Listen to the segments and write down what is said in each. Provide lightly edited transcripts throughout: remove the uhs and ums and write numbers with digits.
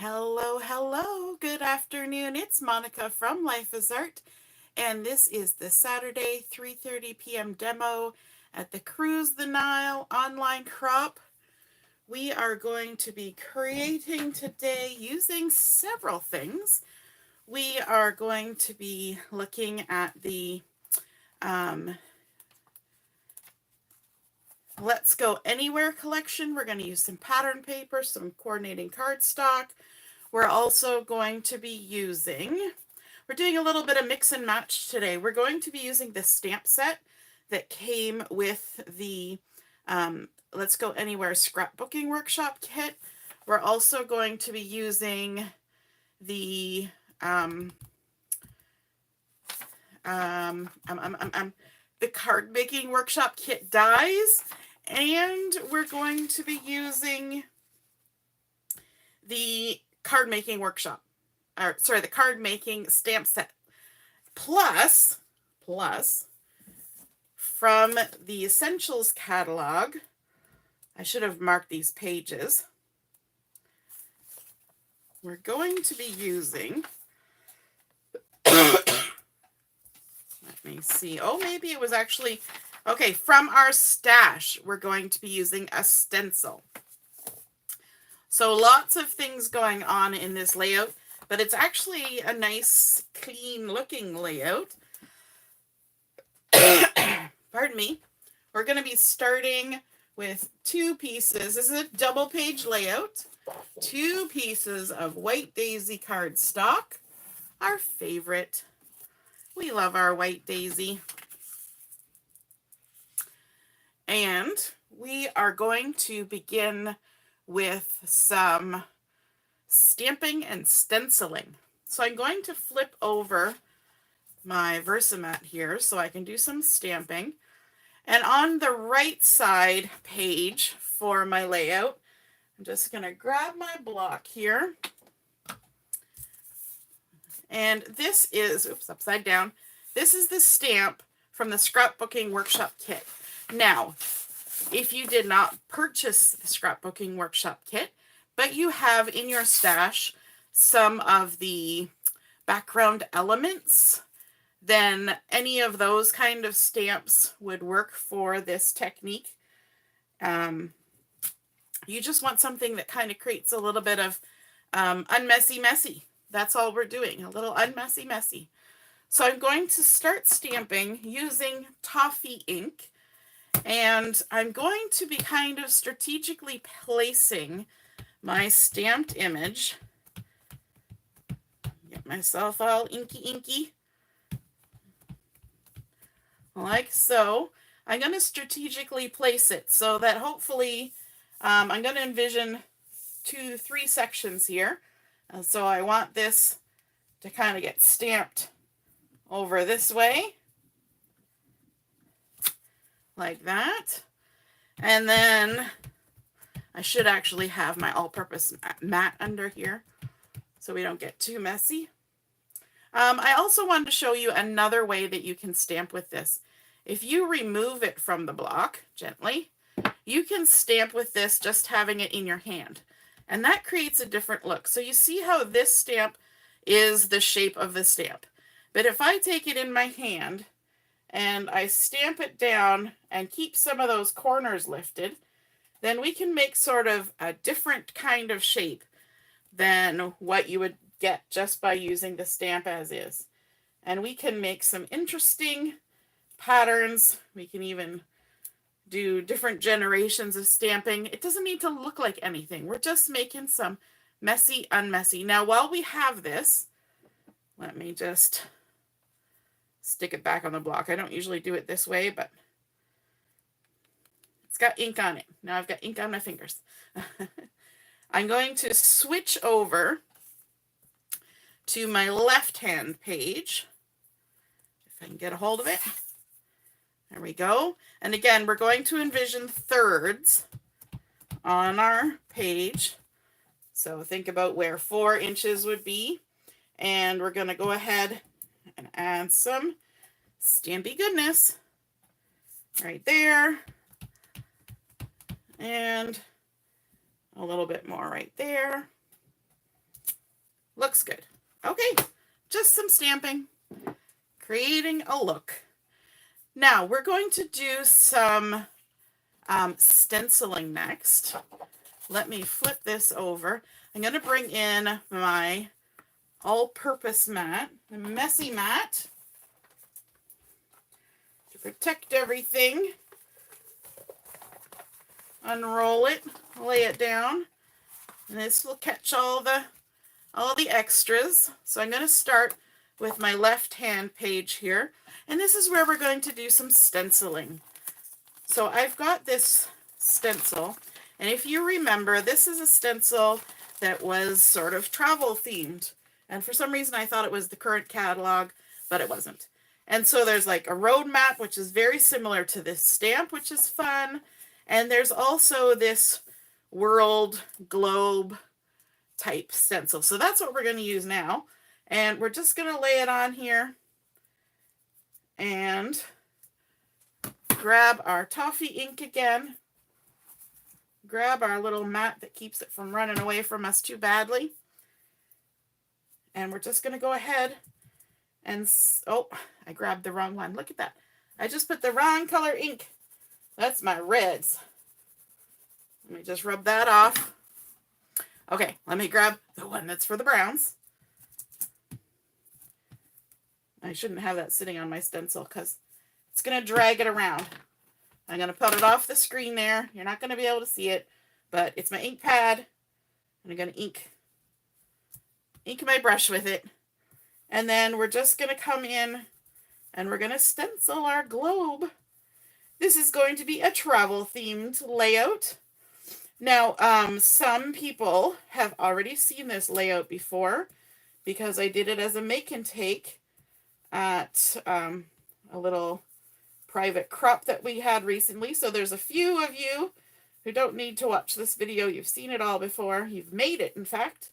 Hello, hello. Good afternoon. It's Monica from Life is Art, and this is the Saturday 3:30 p.m. demo at the Cruise the Nile online crop. We are going to be creating today using several things. We are going to be looking at the Let's Go Anywhere collection. We're going to use some pattern paper, some coordinating cardstock. We're also going to be we're doing a little bit of mix and match today. We're going to be using the stamp set that came with the Let's Go Anywhere scrapbooking workshop kit. We're also going to be using the card making workshop kit dies, and we're going to be using the card making workshop, the card making stamp set. Plus, from the Essentials catalog, I should have marked these pages. We're going to be using, let me see, oh, maybe it was actually, okay, from our stash, we're going to be using a stencil. So lots of things going on in this layout, but it's actually a nice, clean looking layout. Pardon me. We're going to be starting with two pieces. This is a double page layout. Two pieces of white daisy cardstock, our favorite. We love our white daisy. And we are going to begin with some stamping and stenciling. So I'm going to flip over my Versamat here so I can do some stamping. And on the right side page for my layout, I'm just going to grab my block here. And this is, oops, upside down. This is the stamp from the scrapbooking workshop kit. Now, if you did not purchase the scrapbooking workshop kit, but you have in your stash some of the background elements, then any of those kind of stamps would work for this technique. You just want something that kind of creates a little bit of unmessy messy. That's all we're doing, a little unmessy messy. So I'm going to start stamping using Toffee ink. And I'm going to be kind of strategically placing my stamped image. Get myself all inky. Like so. I'm going to strategically place it so that hopefully I'm going to envision 2-3 sections here. So I want this to kind of get stamped over this way. Like that. And then I should actually have my all-purpose mat under here so we don't get too messy. I also wanted to show you another way that you can stamp with this. If you remove it from the block gently, you can stamp with this just having it in your hand. And that creates a different look. So you see how this stamp is the shape of the stamp. But if I take it in my hand and I stamp it down and keep some of those corners lifted, then we can make sort of a different kind of shape than what you would get just by using the stamp as is. And we can make some interesting patterns. We can even do different generations of stamping. It doesn't need to look like anything. We're just making some messy, unmessy. Now, while we have this, let me just stick it back on the block. I don't usually do it this way, but it's got ink on it. Now I've got ink on my fingers. I'm going to switch over to my left-hand page. If I can get a hold of it. There we go. And again, we're going to envision thirds on our page. So think about where 4 inches would be. And we're going to go ahead and add some stampy goodness right there. And a little bit more right there. Looks good. Okay, just some stamping, creating a look. Now we're going to do some stenciling next. Let me flip this over. I'm going to bring in my all-purpose mat, the messy mat, to protect everything. Unroll it, lay it down, and this will catch all the extras. So I'm going to start with my left-hand page here, and this is where we're going to do some stenciling. So I've got this stencil, and if you remember, this is a stencil that was sort of travel themed, and for some reason I thought it was the current catalog, but it wasn't. And so there's like a road map, which is very similar to this stamp, which is fun, and there's also this world globe type stencil. So that's what we're going to use now, and we're just going to lay it on here and grab our toffee ink again, grab our little mat that keeps it from running away from us too badly, and we're just going to go ahead and, oh, I grabbed the wrong one. Look at that. I just put the wrong color ink. That's my reds. Let me just rub that off. Okay, let me grab the one that's for the browns. I shouldn't have that sitting on my stencil because it's going to drag it around. I'm going to put it off the screen there. You're not going to be able to see it, but it's my ink pad, and I'm going to ink my brush with it. And then we're just going to come in and we're going to stencil our globe. This is going to be a travel themed layout. Now, some people have already seen this layout before because I did it as a make and take at a little private crop that we had recently. So there's a few of you who don't need to watch this video. You've seen it all before. You've made it, in fact.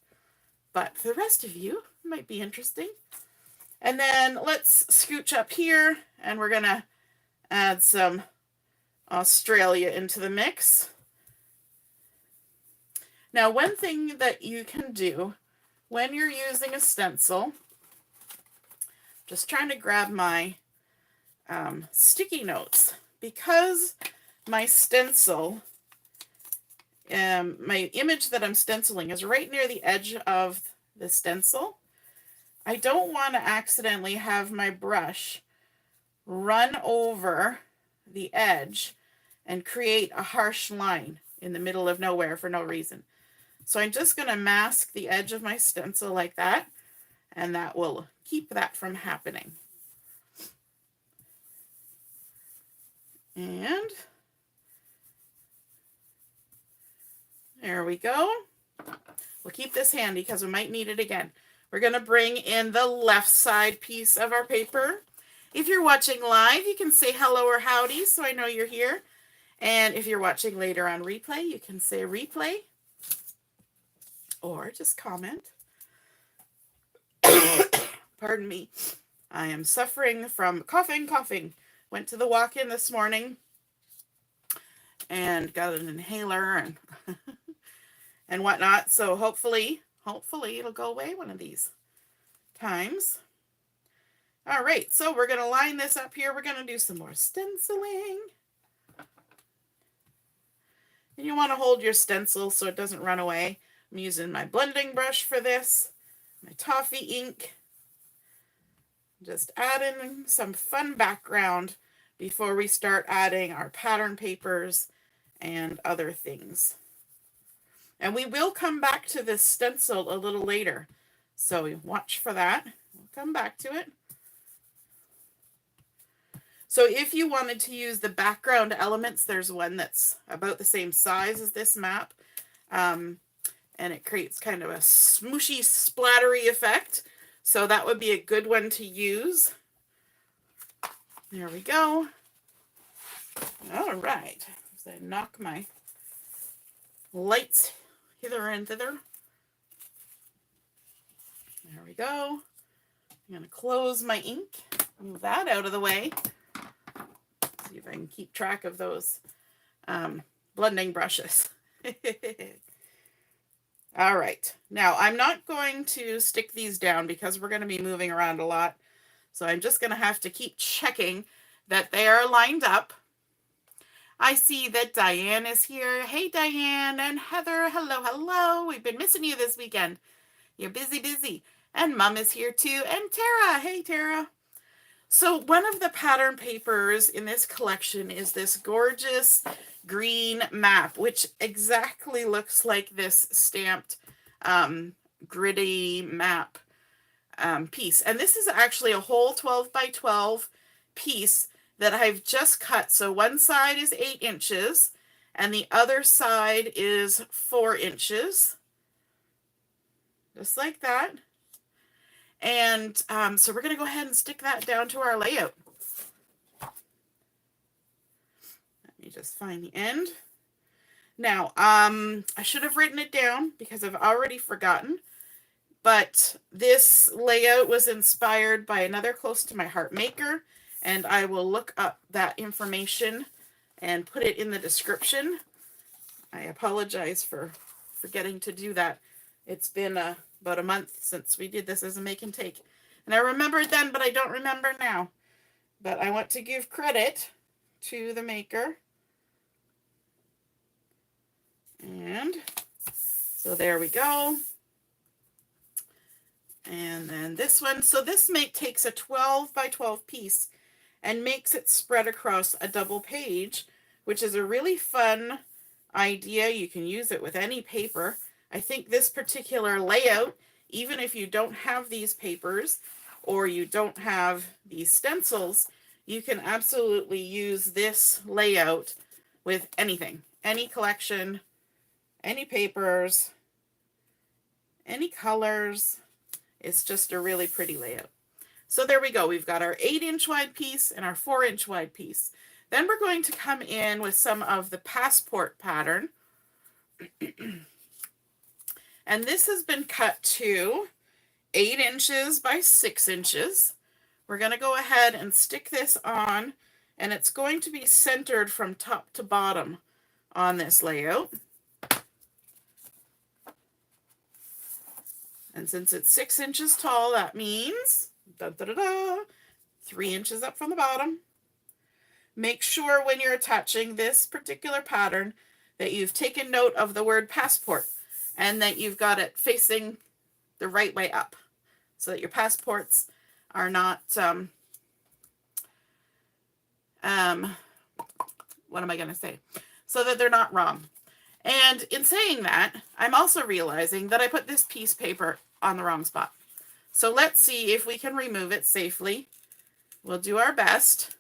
But for the rest of you, it might be interesting. And then let's scooch up here, and we're going to add some Australia into the mix. Now, one thing that you can do when you're using a stencil, just trying to grab my sticky notes, because my stencil, my image that I'm stenciling is right near the edge of the stencil. I don't want to accidentally have my brush run over the edge and create a harsh line in the middle of nowhere for no reason. So I'm just going to mask the edge of my stencil like that, and that will keep that from happening. And there we go. We'll keep this handy because we might need it again. We're going to bring in the left side piece of our paper. If you're watching live, you can say hello or howdy so I know you're here. And if you're watching later on replay, you can say replay or just comment. Pardon me. I am suffering from coughing. Went to the walk-in this morning and got an inhaler and and whatnot. So hopefully it'll go away one of these times. All right, so we're going to line this up here. We're going to do some more stenciling. And you want to hold your stencil so it doesn't run away. I'm using my blending brush for this, my toffee ink. Just add in some fun background before we start adding our pattern papers and other things. And we will come back to this stencil a little later, so watch for that. We'll come back to it. So if you wanted to use the background elements, there's one that's about the same size as this map, and it creates kind of a smooshy, splattery effect. So that would be a good one to use. There we go. All right. So I knock my lights hither and thither. There we go. I'm going to close my ink, move that out of the way. See if I can keep track of those blending brushes. All right. Now, I'm not going to stick these down because we're going to be moving around a lot. So I'm just going to have to keep checking that they are lined up. I see that Diane is here. Hey, Diane, and Heather. Hello, hello. We've been missing you this weekend. You're busy, busy. And Mom is here too. And Tara. Hey, Tara. So one of the pattern papers in this collection is this gorgeous green map, which exactly looks like this stamped gritty map piece. And this is actually a whole 12 by 12 piece that I've just cut. So one side is 8 inches and the other side is 4 inches. Just like that. And so we're going to go ahead and stick that down to our layout. Let me just find the end. Now, I should have written it down because I've already forgotten. But this layout was inspired by another close to my heart maker. And I will look up that information and put it in the description. I apologize for forgetting to do that. It's been about a month since we did this as a make and take. And I remembered then, but I don't remember now. But I want to give credit to the maker. And so there we go. And then this one. So this takes a 12 by 12 piece and makes it spread across a double page, which is a really fun idea. You can use it with any paper. I think this particular layout, even if you don't have these papers or you don't have these stencils, you can absolutely use this layout with anything, any collection, any papers, any colors. It's just a really pretty layout. So there we go. We've got our 8-inch wide piece and our 4-inch wide piece. Then we're going to come in with some of the passport pattern. And this has been cut to 8 inches by 6 inches. We're going to go ahead and stick this on, and it's going to be centered from top to bottom on this layout. And since it's 6 inches tall, that means 3 inches up from the bottom. Make sure when you're attaching this particular pattern that you've taken note of the word passport and that you've got it facing the right way up so that your passports are not, what am I going to say? So that they're not wrong. And in saying that, I'm also realizing that I put this piece of paper on the wrong spot. So let's see if we can remove it safely. We'll do our best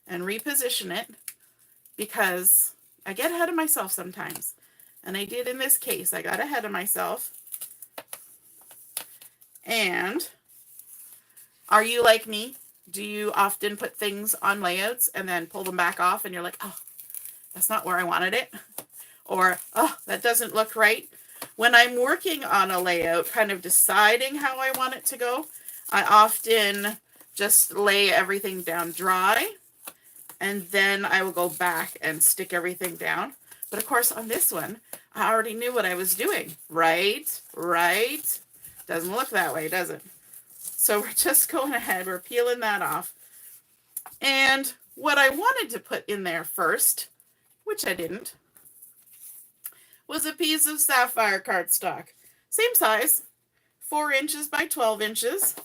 and reposition it because I get ahead of myself sometimes. And I did in this case. I got ahead of myself. And are you like me? Do you often put things on layouts and then pull them back off and you're like, oh, that's not where I wanted it? Or, oh, that doesn't look right. When I'm working on a layout, kind of deciding how I want it to go, I often just lay everything down dry, and then I will go back and stick everything down. But of course, on this one, I already knew what I was doing. Right? Right? Doesn't look that way, does it? So we're just going ahead. We're peeling that off. And what I wanted to put in there first, which I didn't, was a piece of sapphire cardstock. Same size, 4 inches by 12 inches.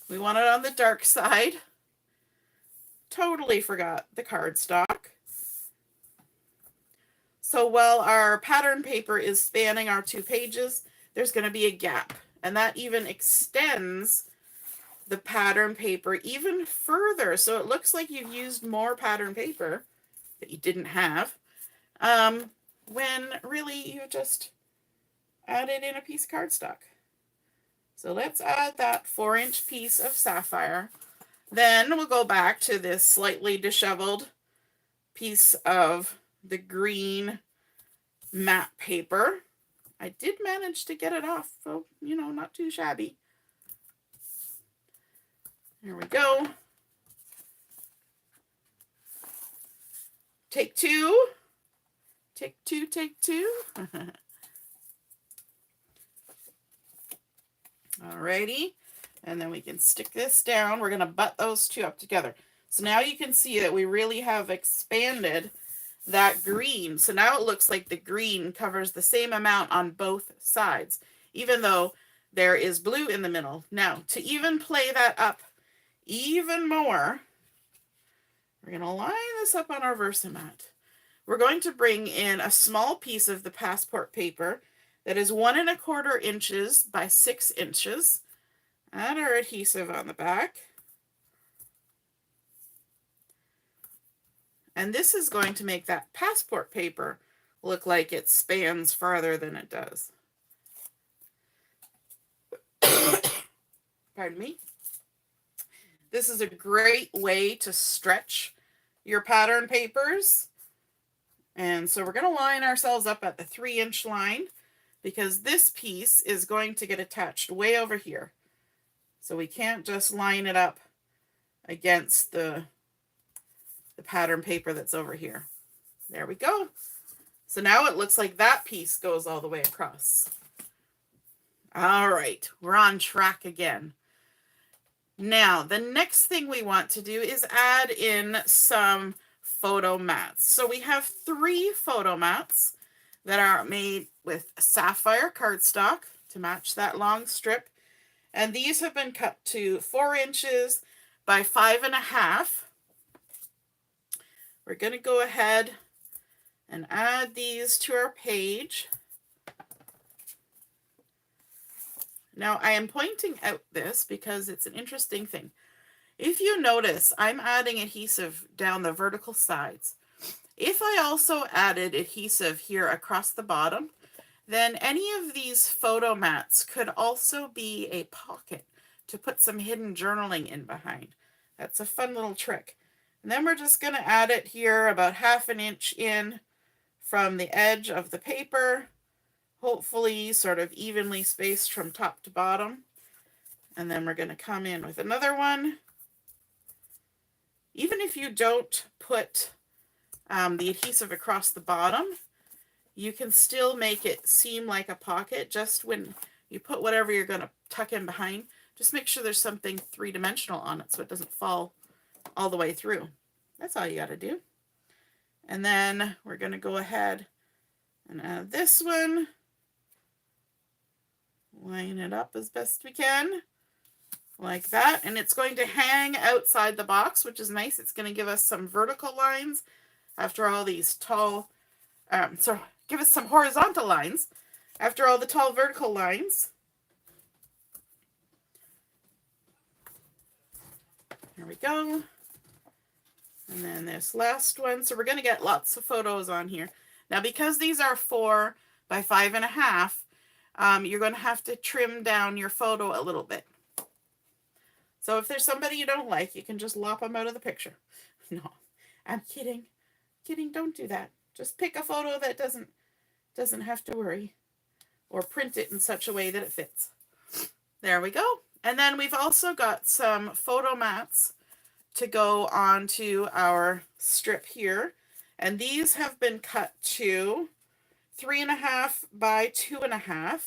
We want it on the dark side. Totally forgot the cardstock. So while our pattern paper is spanning our 2 pages, there's going to be a gap. And that even extends the pattern paper even further. So it looks like you've used more pattern paper that you didn't have. When really you just added in a piece of cardstock. So let's add that 4-inch piece of sapphire. Then we'll go back to this slightly disheveled piece of the green matte paper. I did manage to get it off, so, you know, not too shabby. Here we go. Take two. Take two, take two. Alrighty, and then we can stick this down. We're going to butt those two up together. So now you can see that we really have expanded that green. So now it looks like the green covers the same amount on both sides, even though there is blue in the middle. Now, to even play that up even more, we're going to line this up on our Versamat. We're going to bring in a small piece of the passport paper that is 1 1/4 inches by 6 inches. Add our adhesive on the back. And this is going to make that passport paper look like it spans farther than it does. Pardon me. This is a great way to stretch your pattern papers. And so we're going to line ourselves up at the 3-inch line because this piece is going to get attached way over here. So we can't just line it up against the pattern paper that's over here. There we go. So now it looks like that piece goes all the way across. All right, we're on track again. Now, the next thing we want to do is add in some photo mats. So we have 3 photo mats that are made with sapphire cardstock to match that long strip. And these have been cut to 4 inches by 5.5. We're going to go ahead and add these to our page. Now, I am pointing out this because it's an interesting thing. If you notice, I'm adding adhesive down the vertical sides. If I also added adhesive here across the bottom, then any of these photo mats could also be a pocket to put some hidden journaling in behind. That's a fun little trick. And then we're just going to add it here about 1/2 inch in from the edge of the paper, hopefully sort of evenly spaced from top to bottom. And then we're going to come in with another one. Even if you don't put the adhesive across the bottom, you can still make it seem like a pocket. Just when you put whatever you're going to tuck in behind, just make sure there's something 3-dimensional on it so it doesn't fall all the way through. That's all you got to do. And then we're going to go ahead and add this one. Line it up as best we can, like that. And it's going to hang outside the box, which is nice. It's going to give us some vertical lines after all these tall, so give us some horizontal lines after all the tall vertical lines. There we go. And then this last one. So we're going to get lots of photos on here. Now, because these are 4 by 5.5, you're going to have to trim down your photo a little bit. So if there's somebody you don't like, you can just lop them out of the picture. No, I'm kidding. Kidding, don't do that. Just pick a photo that doesn't have to worry, or print it in such a way that it fits. There we go. And then we've also got some photo mats to go onto our strip here. And these have been cut to 3.5 by 2.5.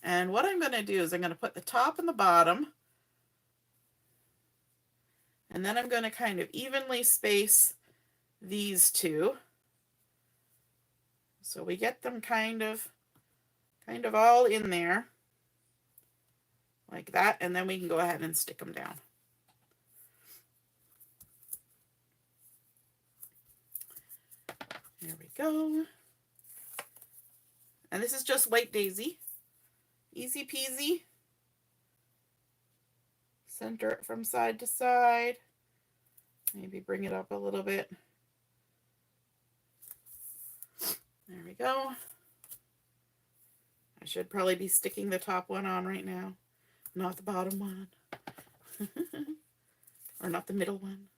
And what I'm going to do is I'm going to put the top and the bottom. And then I'm going to kind of evenly space these two. So we get them kind of all in there. Like that. And then we can go ahead and stick them down. There we go. And this is just white daisy. Easy peasy. Center it from side to side. Maybe bring it up a little bit. There we go. I should probably be sticking the top one on right now, not the bottom one. Or not the middle one.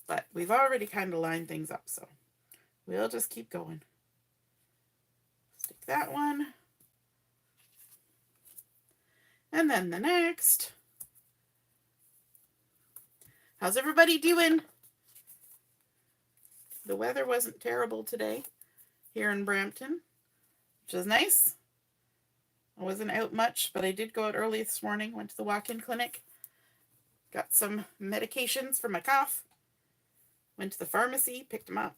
But we've already kind of lined things up, so we'll just keep going. Stick that one. And then the next. How's everybody doing? The weather wasn't terrible today here in Brampton. which is nice. I wasn't out much, but I did go out early this morning, went to the walk-in clinic, got some medications for my cough, went to the pharmacy, picked them up,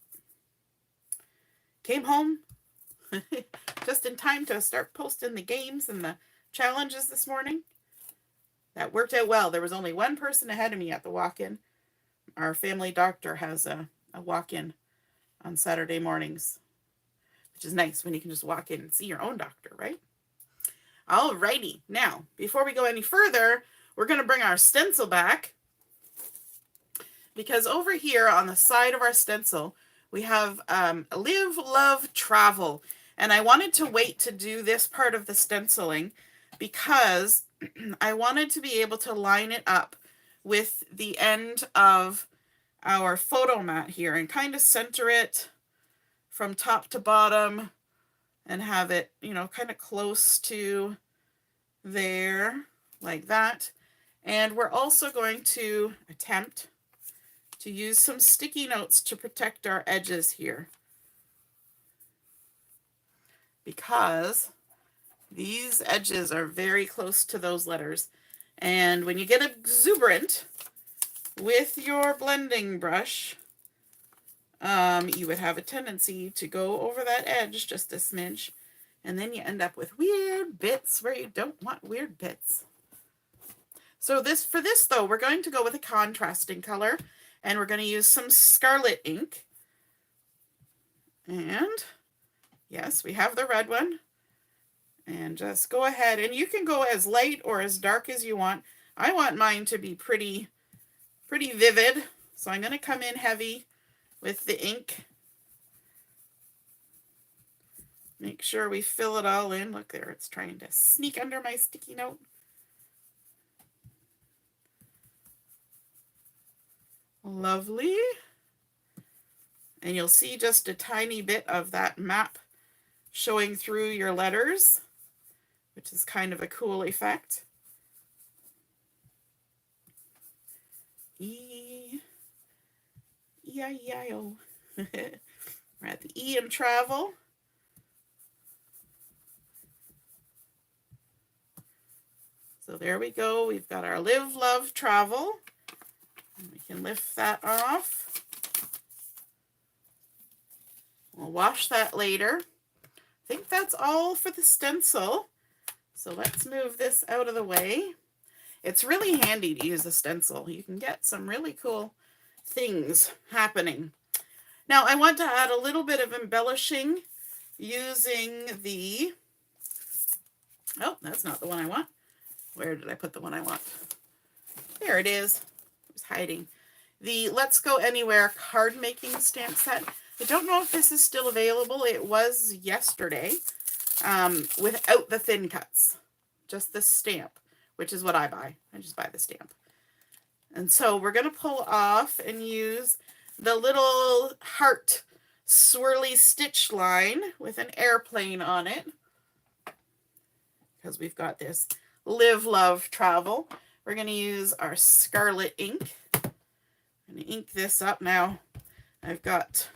came home just in time to start posting the games and the challenges this morning. That worked out well. There was only one person ahead of me at the walk-in. Our family doctor has a walk-in on Saturday mornings, which is nice when you can just walk in and see your own doctor, right? Alrighty, now, before we go any further, we're going to bring our stencil back, because over here on the side of our stencil, we have Live, Love, Travel, and I wanted to wait to do this part of the stenciling because I wanted to be able to line it up with the end of our photo mat here and kind of center it from top to bottom and have it, you know, kind of close to there, like that. And we're also going to attempt to use some sticky notes to protect our edges here, because these edges are very close to those letters. And when you get exuberant with your blending brush, you would have a tendency to go over that edge just a smidge, and then you end up with weird bits where you don't want weird bits. So for this though, we're going to go with a contrasting color, and we're going to use some scarlet ink. And yes, we have the red one. And just go ahead, and you can go as light or as dark as you want. I want mine to be pretty vivid, so I'm going to come in heavy with the ink. Make sure we fill it all in. Look there, it's trying to sneak under my sticky note. Lovely. And you'll see just a tiny bit of that map showing through your letters, which is kind of a cool effect. E-I-E-I-O. We're at the E in travel. So there we go. We've got our Live, Love, Travel. And we can lift that off. We'll wash that later. I think that's all for the stencil. So let's move this out of the way. It's really handy to use a stencil. You can get some really cool things happening. Now I want to add a little bit of embellishing using the, oh, that's not the one I want. Where did I put the one I want? There it is. It was hiding. The Let's Go Anywhere Cardmaking stamp set. I don't know if this is still available. It was yesterday, without the thin cuts. Just the stamp, which is what I buy. I just buy the stamp. And so we're going to pull off and use the little heart swirly stitch line with an airplane on it, because we've got this Live, Love, Travel. We're going to use our scarlet ink. I'm going to ink this up now. I've got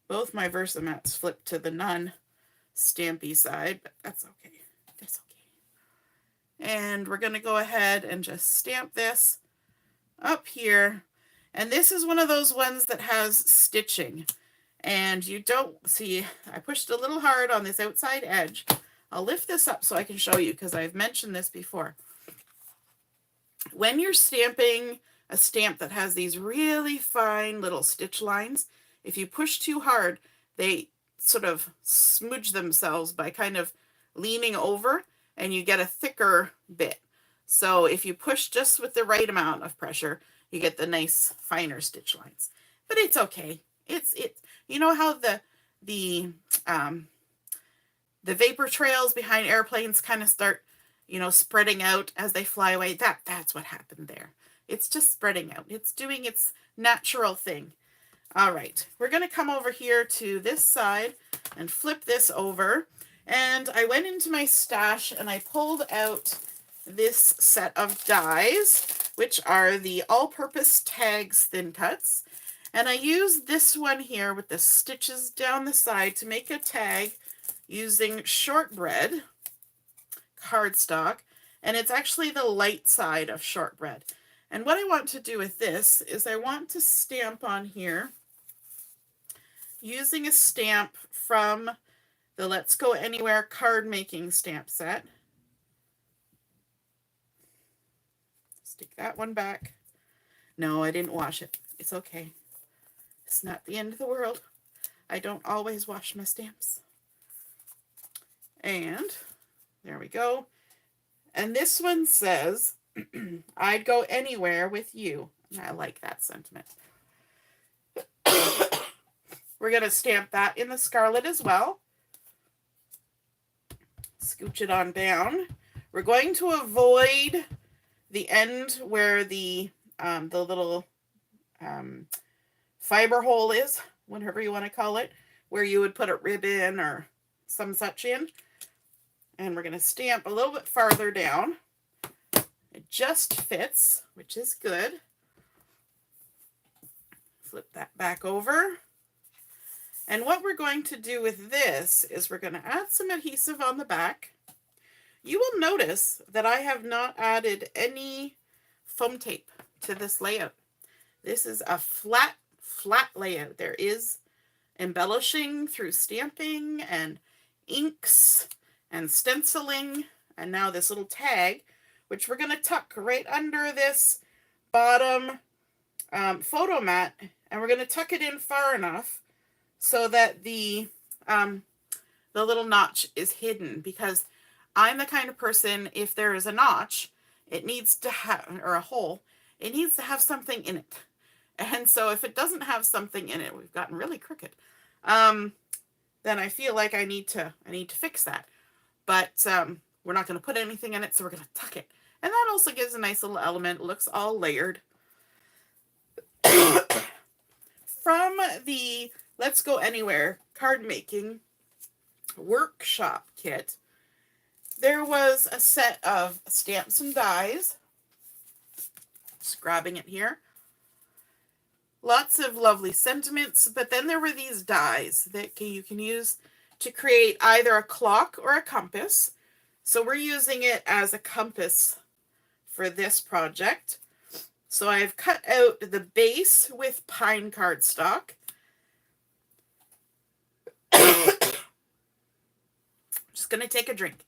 both my Versamats flipped to the non-stampy side, but that's okay. That's okay. And we're going to go ahead and just stamp this up here. And this is one of those ones that has stitching. And you don't see, I pushed a little hard on this outside edge. I'll lift this up so I can show you, because I've mentioned this before. When you're stamping a stamp that has these really fine little stitch lines, if you push too hard, they sort of smudge themselves by kind of leaning over, and you get a thicker bit. So if you push just with the right amount of pressure, you get the nice finer stitch lines. But it's okay. It's you know how the vapor trails behind airplanes kind of start, you know, spreading out as they fly away? That's what happened there. It's just spreading out. It's doing its natural thing. All right, we're going to come over here to this side and flip this over. And I went into my stash and I pulled out this set of dies, which are the all-purpose tags thin cuts. And I used this one here with the stitches down the side to make a tag using shortbread cardstock, and it's actually the light side of shortbread. And what I want to do with this is I want to stamp on here using a stamp from the Let's Go Anywhere Cardmaking stamp set. Stick that one back. No, I didn't wash it. It's okay. It's not the end of the world. I don't always wash my stamps. And there we go. And this one says, I'd go anywhere with you. And I like that sentiment. We're going to stamp that in the scarlet as well. Scooch it on down. We're going to avoid the end where the little fiber hole is, whatever you want to call it, where you would put a ribbon or some such in. And we're going to stamp a little bit farther down. It just fits, which is good. Flip that back over. And what we're going to do with this is we're going to add some adhesive on the back. You will notice that I have not added any foam tape to this layout. This is a flat layout. There is embellishing through stamping and inks and stenciling, and now this little tag, which we're going to tuck right under this bottom photo mat, and we're going to tuck it in far enough so that the little notch is hidden, because I'm the kind of person, if there is a notch, it needs to have, or a hole, it needs to have something in it. And so if it doesn't have something in it, we've gotten really crooked, then I feel like I need to fix that. But we're not going to put anything in it, so we're going to tuck it. And that also gives a nice little element. It looks all layered. From the Let's Go Anywhere Cardmaking workshop kit, there was a set of stamps and dies. Just grabbing it here. Lots of lovely sentiments, but then there were these dies that you can use to create either a clock or a compass. So we're using it as a compass for this project. So I've cut out the base with pine cardstock. Just going to take a drink.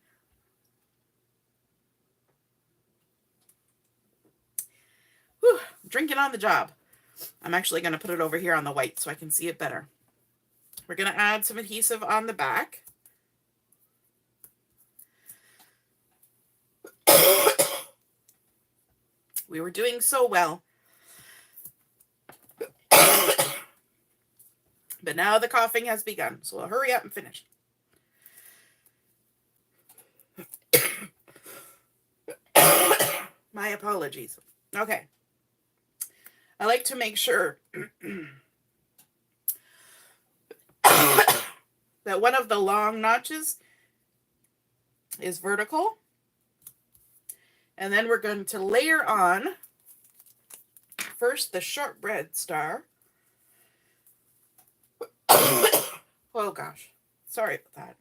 Whew, drinking on the job. I'm actually going to put it over here on the white so I can see it better. We're going to add some adhesive on the back. We were doing so well. But now the coughing has begun, so I'll hurry up and finish. My apologies. Okay. I like to make sure that one of the long notches is vertical. And then we're going to layer on first the shortbread star. Oh gosh, sorry about that.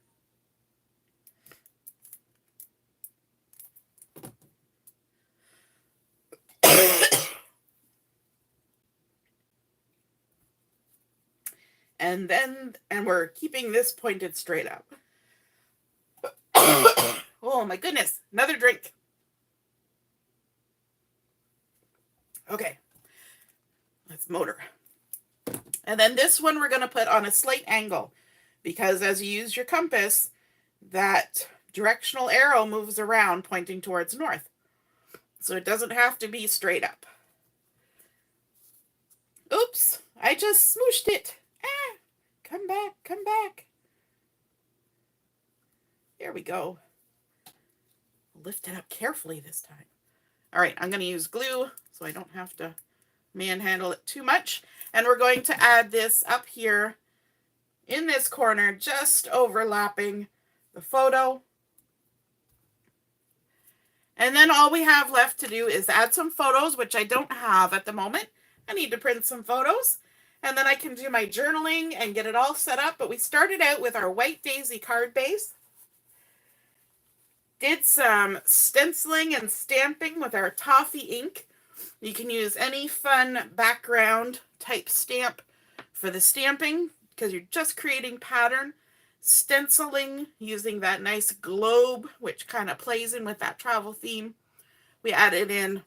And we're keeping this pointed straight up. Oh my goodness, another drink. Okay, let's motor. And then this one we're going to put on a slight angle, because as you use your compass, that directional arrow moves around pointing towards north. So it doesn't have to be straight up. Oops, I just smooshed it. Ah, come back, come back. There we go. Lift it up carefully this time. All right, I'm going to use glue so I don't have to manhandle it too much. And we're going to add this up here in this corner, just overlapping the photo. And then all we have left to do is add some photos, which I don't have at the moment. I need to print some photos. and then I can do my journaling and get it all set up. But we started out with our white daisy card base. Did some stenciling and stamping with our Toffee ink. You can use any fun background type stamp for the stamping because you're just creating pattern. Stenciling using that nice globe, which kind of plays in with that travel theme. We added in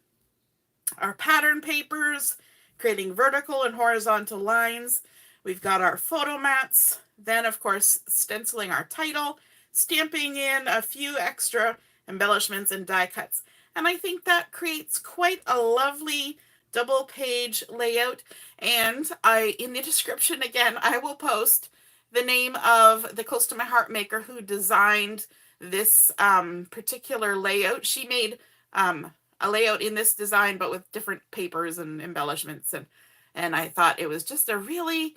our pattern papers, creating vertical and horizontal lines. We've got our photo mats. Then, of course, stenciling our title, stamping in a few extra embellishments and die cuts. And I think that creates quite a lovely double page layout. And in the description, again, I will post the name of the Close to My Heart maker who designed this particular layout. She made a layout in this design, but with different papers and embellishments. And I thought it was just a really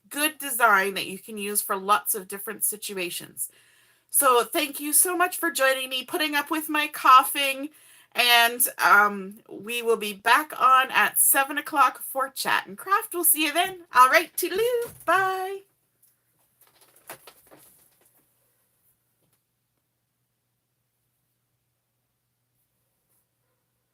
good design that you can use for lots of different situations. So thank you so much for joining me, putting up with my coughing, and we will be back on at 7 o'clock for Chat and Craft. We'll see you then. All right, toodaloo, bye.